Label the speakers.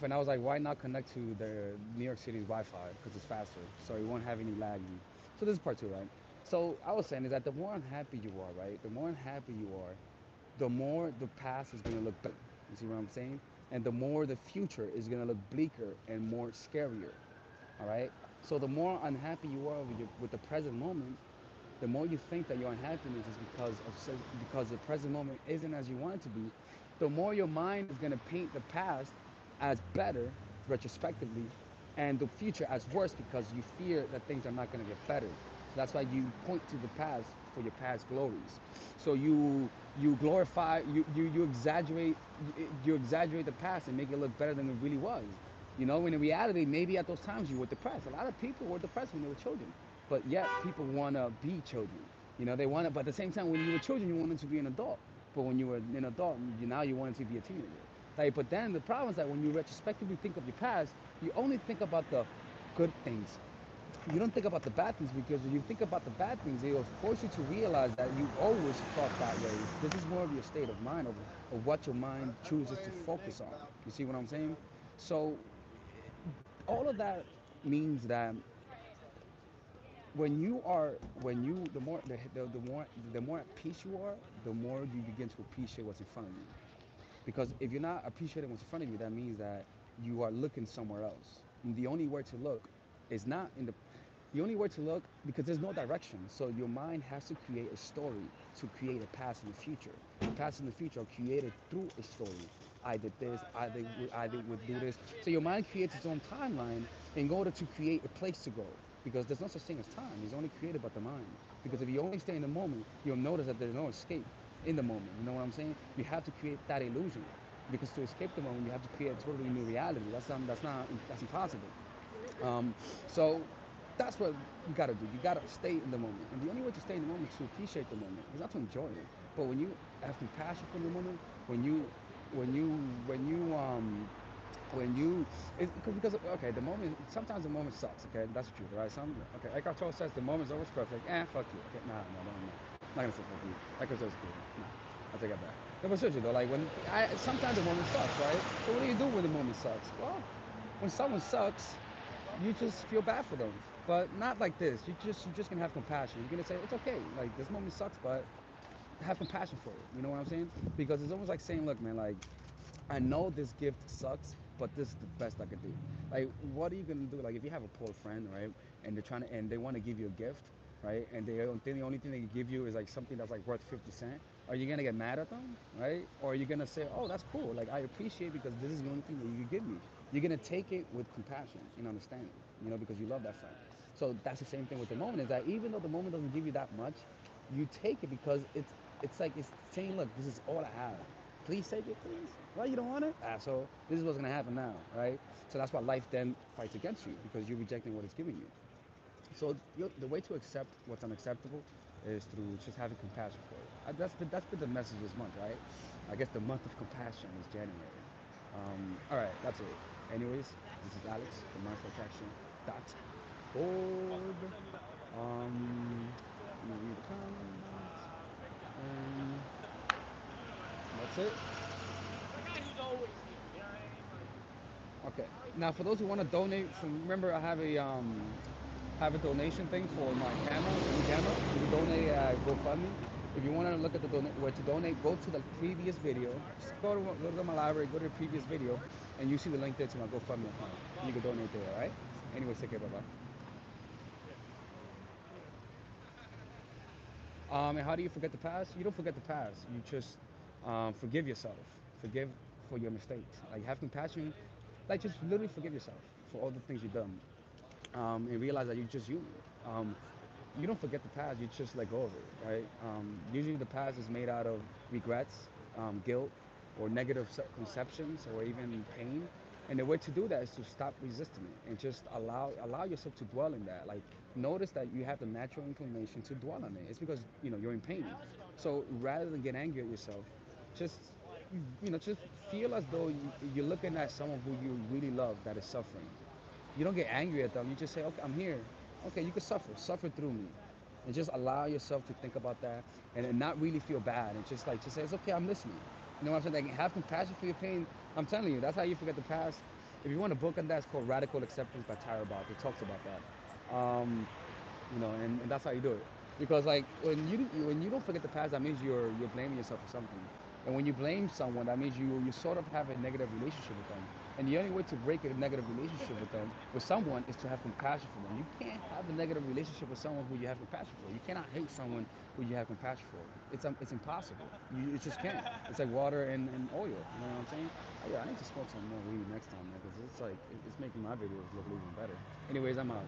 Speaker 1: and I was like, why not connect to the New York City's Wi-Fi because it's faster, so you won't have any lag. So this is part two, right? So I was saying is that the more unhappy you are, right? The more unhappy you are, the more the past is gonna look better. You see what I'm saying? And the more the future is gonna look bleaker and more scarier. All right. So the more unhappy you are with the present moment, the more you think that your unhappiness is because the present moment isn't as you want it to be, the more your mind is going to paint the past as better retrospectively and the future as worse because you fear that things are not going to get better. So that's why you point to the past for your past glories. So you glorify you exaggerate you exaggerate the past and make it look better than it really was. You know, when in reality, maybe at those times you were depressed. A lot of people were depressed when they were children, but yet people want to be children. You know, they want to, but at the same time, when you were children, you wanted to be an adult. But when you were an adult, now you wanted to be a teenager. Like, but then the problem is that when you retrospectively think of your past, you only think about the good things. You don't think about the bad things because when you think about the bad things, it will force you to realize that you always thought that way. This is more of your state of mind, of what your mind chooses to focus on. You see what I'm saying? So all of that means that when you the more at peace you are, the more you begin to appreciate what's in front of you. Because if you're not appreciating what's in front of you, that means that you are looking somewhere else. And the only way to look is not in the only way to look because there's no direction. So your mind has to create a story to create a past and a future. The past and the future are created through a story. I did this, I would do this. So your mind creates its own timeline in order to create a place to go. Because there's no such thing as time. It's only created by the mind. Because if you only stay in the moment, you'll notice that there's no escape in the moment. You know what I'm saying? You have to create that illusion. Because to escape the moment, you have to create a totally new reality. That's impossible. Um, so that's what you gotta do. You gotta stay in the moment. And the only way to stay in the moment is to appreciate the moment. It's not to enjoy it. But when you have compassion for the moment, when you when you when you because okay, the moment sometimes the moment sucks. Okay, that's the truth, right? Okay, Eckhart Tolle says the moment's always perfect. Fuck you. Okay, no. I'm not gonna say fuck you. Eckhart Tolle's cool. No, I take that back. No, but seriously though, like sometimes the moment sucks, right? So what do you do when the moment sucks? Well, when someone sucks, you just feel bad for them, but not like this. You're just gonna have compassion. You're gonna say it's okay. Like this moment sucks, but have compassion for it. You know what I'm saying? Because it's almost like saying, look, man, like I know this gift sucks, but this is the best I could do. Like, what are you gonna do? Like, if you have a poor friend, right, and they want to give you a gift, right, and the only thing they can give you is like something that's like worth 50 cents. Are you gonna get mad at them, right? Or are you gonna say, oh, that's cool. Like, I appreciate because this is the only thing that you can give me. You're gonna take it with compassion and understanding, because you love that friend. So that's the same thing with the moment. Is that even though the moment doesn't give you that much, you take it because it's saying, look, this is all I have. Please take it, please. Well, you don't want it? So this is what's gonna happen now, right? So that's why life then fights against you because you're rejecting what it's giving you. So the way to accept what's unacceptable is through just having compassion for it. That's been the message this month, right? I guess the month of compassion is January. All right, that's it. Anyways, this is Alex, the Mindful Attraction .org. Let me read the comments. And that's it. Okay. Now, for those who want to donate, remember I have a donation thing for my camera, new camera. You can donate at GoFundMe. If you want to look at where to donate, go to the previous video. Just go to my library, go to the previous video, and you see the link there to my GoFundMe account. You can donate there, all right? Anyways, take care, bye-bye. And how do you forget the past? You don't forget the past. You just forgive yourself. Forgive for your mistakes. Like have compassion. Like just literally forgive yourself for all the things you've done. And realize that you're just human. You don't forget the past. You just let go of it, right? Usually the past is made out of regrets, guilt, or negative conceptions, or even pain. And the way to do that is to stop resisting it and just allow yourself to dwell in that. Like notice that you have the natural inclination to dwell on it. It's because you're in pain. So rather than get angry at yourself, just just feel as though you're looking at someone who you really love that is suffering. You don't get angry at them. You just say, okay, I'm here. Okay, you can suffer through me, and just allow yourself to think about that and not really feel bad and just say it's okay. I'm listening. You know what I'm saying? Like have compassion for your pain. I'm telling you, that's how you forget the past. If you want a book on that, it's called Radical Acceptance by Tyra Bob. It talks about that. And that's how you do it. Because like when you don't forget the past, that means you're blaming yourself for something. And when you blame someone, that means you sort of have a negative relationship with them. And the only way to break a negative relationship with them, with someone, is to have compassion for them. You can't have a negative relationship with someone who you have compassion for. You cannot hate someone who you have compassion for. It's impossible. You just can't. It's like water and oil. You know what I'm saying? Yeah, I need to smoke some more weed next time, man, because it's like it's making my videos look even better. Anyways, I'm out.